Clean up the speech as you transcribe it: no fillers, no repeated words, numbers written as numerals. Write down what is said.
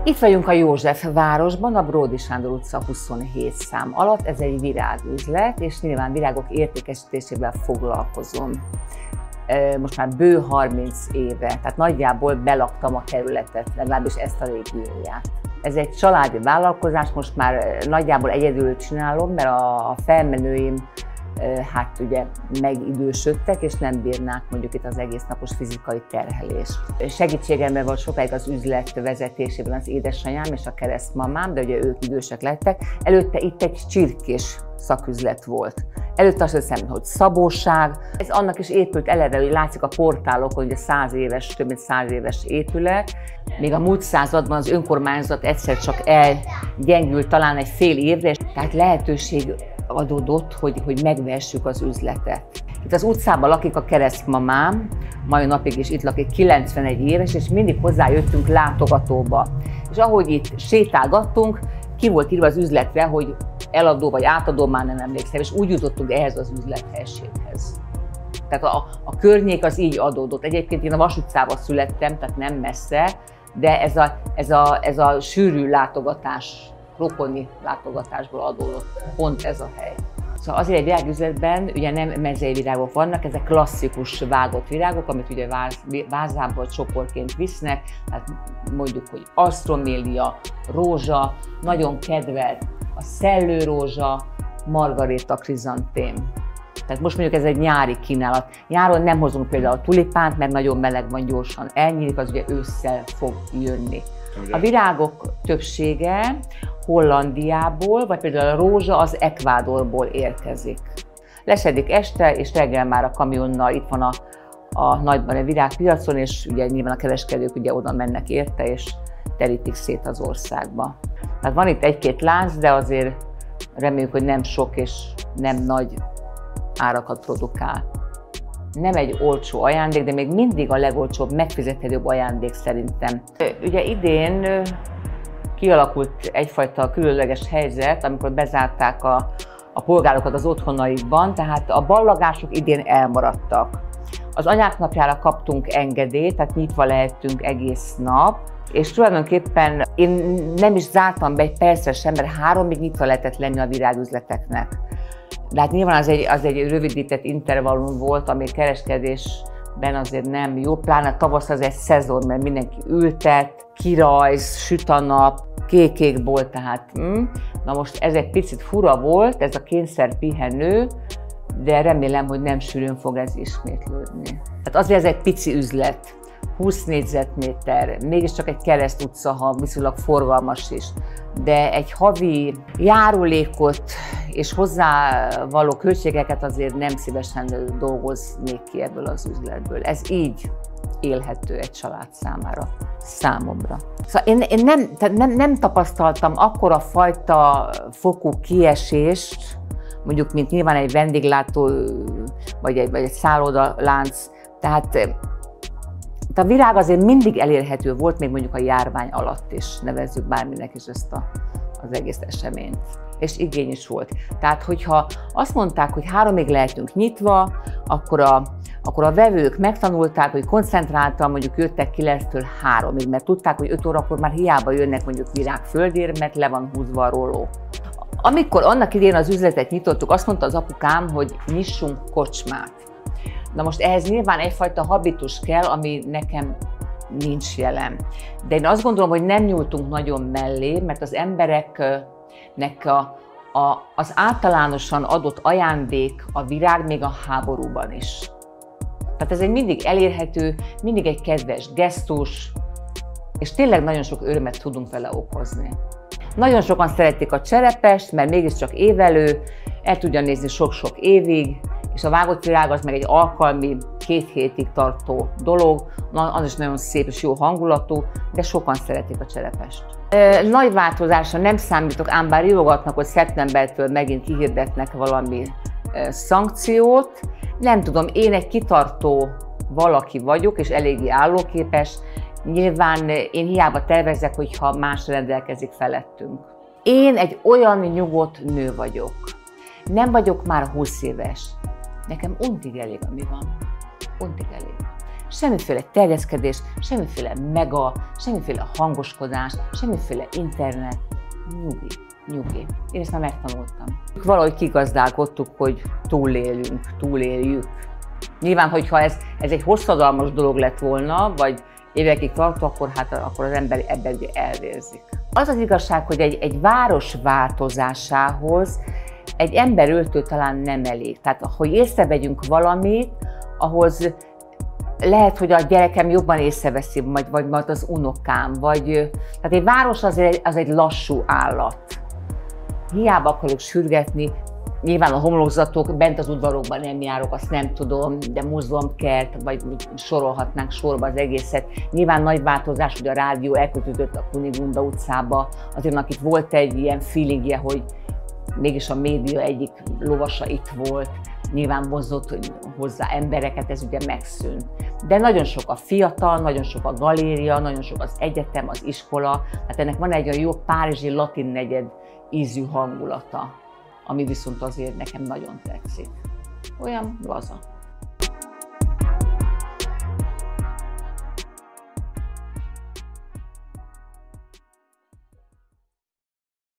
Itt vagyunk a József városban, a Bródy Sándor utca 27 szám alatt. Ez egy virágüzlet, és nyilván virágok értékesítésével foglalkozom. Most már bő 30 éve, tehát nagyjából belaktam a területet, legalábbis ezt a régióját. Ez egy családi vállalkozás, most már nagyjából egyedül csinálom, mert a felmenőim hát ugye megidősödtek, és nem bírnák mondjuk itt az egész napos fizikai terhelést. Segítségemben volt sokáig az üzlet vezetésében az édesanyám és a keresztmamám, de ugye ők idősek lettek. Előtte itt egy csirkés szaküzlet volt. Előtte azt hiszem, hogy szabóság. Ez annak is épült eleve, hogy látszik a portálokon, hogy a 100 éves, több mint 100 éves épület. Még a múlt században az önkormányzat egyszer csak elgyengült talán egy fél évre, tehát lehetőség adódott, hogy megvehessük az üzletet. Itt az utcában lakik a keresztmamám, mai napig is itt lakik, 91 éves, és mindig hozzájöttünk látogatóba. És ahogy itt sétálgattunk, ki volt írva az üzletre, hogy eladó vagy átadó, már nem emlékszem, és úgy jutottunk ehhez az üzlethelységhez. Tehát a környék az így adódott. Egyébként én a Vas utcában születtem, tehát nem messze, de ez a sűrű látogatás, rokoni látogatásból adódott pont ez a hely. Szóval azért egy virágüzletben ugye nem mezei virágok vannak, ezek klasszikus vágott virágok, amit ugye vázából csoportként visznek, hát mondjuk, hogy asztromélia, rózsa, nagyon kedvelt a szellőrózsa, margaréta, krizantém. Tehát most mondjuk ez egy nyári kínálat. Nyáron nem hozunk például tulipánt, mert nagyon meleg van, gyorsan elnyílik, az ugye ősszel fog jönni. A virágok többsége Hollandiából, vagy például a rózsa az Ekvádorból érkezik. Lesedik este, és reggel már a kamionnal itt van a nagyban a virágpiacon, és ugye nyilván a kereskedők ugye oda mennek érte, és terítik szét az országba. Tehát van itt egy-két lánc, de azért reméljük, hogy nem sok és nem nagy árakat produkál. Nem egy olcsó ajándék, de még mindig a legolcsóbb, megfizethetőbb ajándék szerintem. Ugye idén kialakult egyfajta különleges helyzet, amikor bezárták a polgárokat az otthonaikban, tehát a ballagások idén elmaradtak. Az anyák napjára kaptunk engedélyt, tehát nyitva lehettünk egész nap, és tulajdonképpen én nem is zártam be egy percre sem, mert 3-ig nyitva lehetett lenni a virágüzleteknek. De hát nyilván az egy rövidített intervallum volt, ami kereskedésben azért nem jó, pláne tavasz az egy szezon, mert mindenki ültet, kirajz, süt a nap, kék bolt, tehát Na most ez egy picit fura volt, ez a kényszer pihenő, de remélem, hogy nem sűrűn fog ez ismétlődni. Hát azért ez egy pici üzlet, 20 négyzetméter, mégiscsak egy kereszt utca, ha viszonylag forgalmas is, de egy havi járulékot és hozzá való költségeket azért nem szívesen dolgoznék ki ebből az üzletből. Ez így élhető egy család számára, számomra. Szóval én nem tapasztaltam akkora fajta fokú kiesést, mondjuk, mint nyilván egy vendéglátó vagy egy szállodalánc, tehát a virág azért mindig elérhető volt, még mondjuk a járvány alatt is, nevezzük bárminek is ezt az egész eseményt. És igény is volt. Tehát, hogyha azt mondták, hogy 3-ig lehetünk nyitva, akkor a vevők megtanulták, hogy koncentráltan mondjuk jöttek 9-től 3-ig, mert tudták, hogy 5 órakor már hiába jönnek mondjuk virágföldért, mert le van húzva a róló. Amikor annak idején az üzletet nyitottuk, azt mondta az apukám, hogy nyissunk kocsmát. Na most ehhez nyilván egyfajta habitus kell, ami nekem nincs jelen. De én azt gondolom, hogy nem nyúltunk nagyon mellé, mert az embereknek az általánosan adott ajándék a virág még a háborúban is. Tehát ez egy mindig elérhető, mindig egy kedves gesztus, és tényleg nagyon sok örömet tudunk vele okozni. Nagyon sokan szeretik a cserepest, mert mégiscsak évelő, el tudja nézni sok-sok évig, és a vágott virág az meg egy alkalmi, 2 hétig tartó dolog, az is nagyon szép és jó hangulatú, de sokan szeretik a cserepest. Nagy változásra nem számítok, ám bár rivogatnak, hogy szeptembertől megint kihirdetnek valami szankciót. Nem tudom, én egy kitartó valaki vagyok, és eléggé állóképes. Nyilván én hiába tervezek, hogyha más rendelkezik felettünk. Én egy olyan nyugodt nő vagyok. Nem vagyok már 20 éves. Nekem untig elég, ami van. Untig elég. semmiféle terjeszkedés, semmiféle mega, semmiféle hangoskodás, semmiféle internet, nyugi. Én ezt már megtanultam. Valahogy kigazdálkodtuk, hogy túléljük. Nyilván, hogyha ez egy hosszadalmas dolog lett volna, vagy évekig tart, akkor az ember ebben ugye elvérzik. Az az igazság, hogy egy város változásához egy emberöltő talán nem elég. Tehát, hogy észrevegyünk valamit, ahhoz lehet, hogy a gyerekem jobban észreveszi, vagy majd az unokám, tehát egy város az egy lassú állat. Hiába akarok sürgetni, nyilván a homlokzatok, bent az udvarokban nem járok, azt nem tudom, de mozgalomkert, vagy sorolhatnánk sorba az egészet. Nyilván nagy változás, hogy a rádió elkötődött a Kunigunda utcába, azért itt volt egy ilyen feelingje, hogy mégis a média egyik lovasa itt volt, nyilván vonzott hozzá embereket, ez ugye megszűnt. De nagyon sok a fiatal, nagyon sok a galéria, nagyon sok az egyetem, az iskola, hát ennek van egy olyan jó párizsi latin negyed ízű hangulata, ami viszont azért nekem nagyon tetszik. Olyan laza.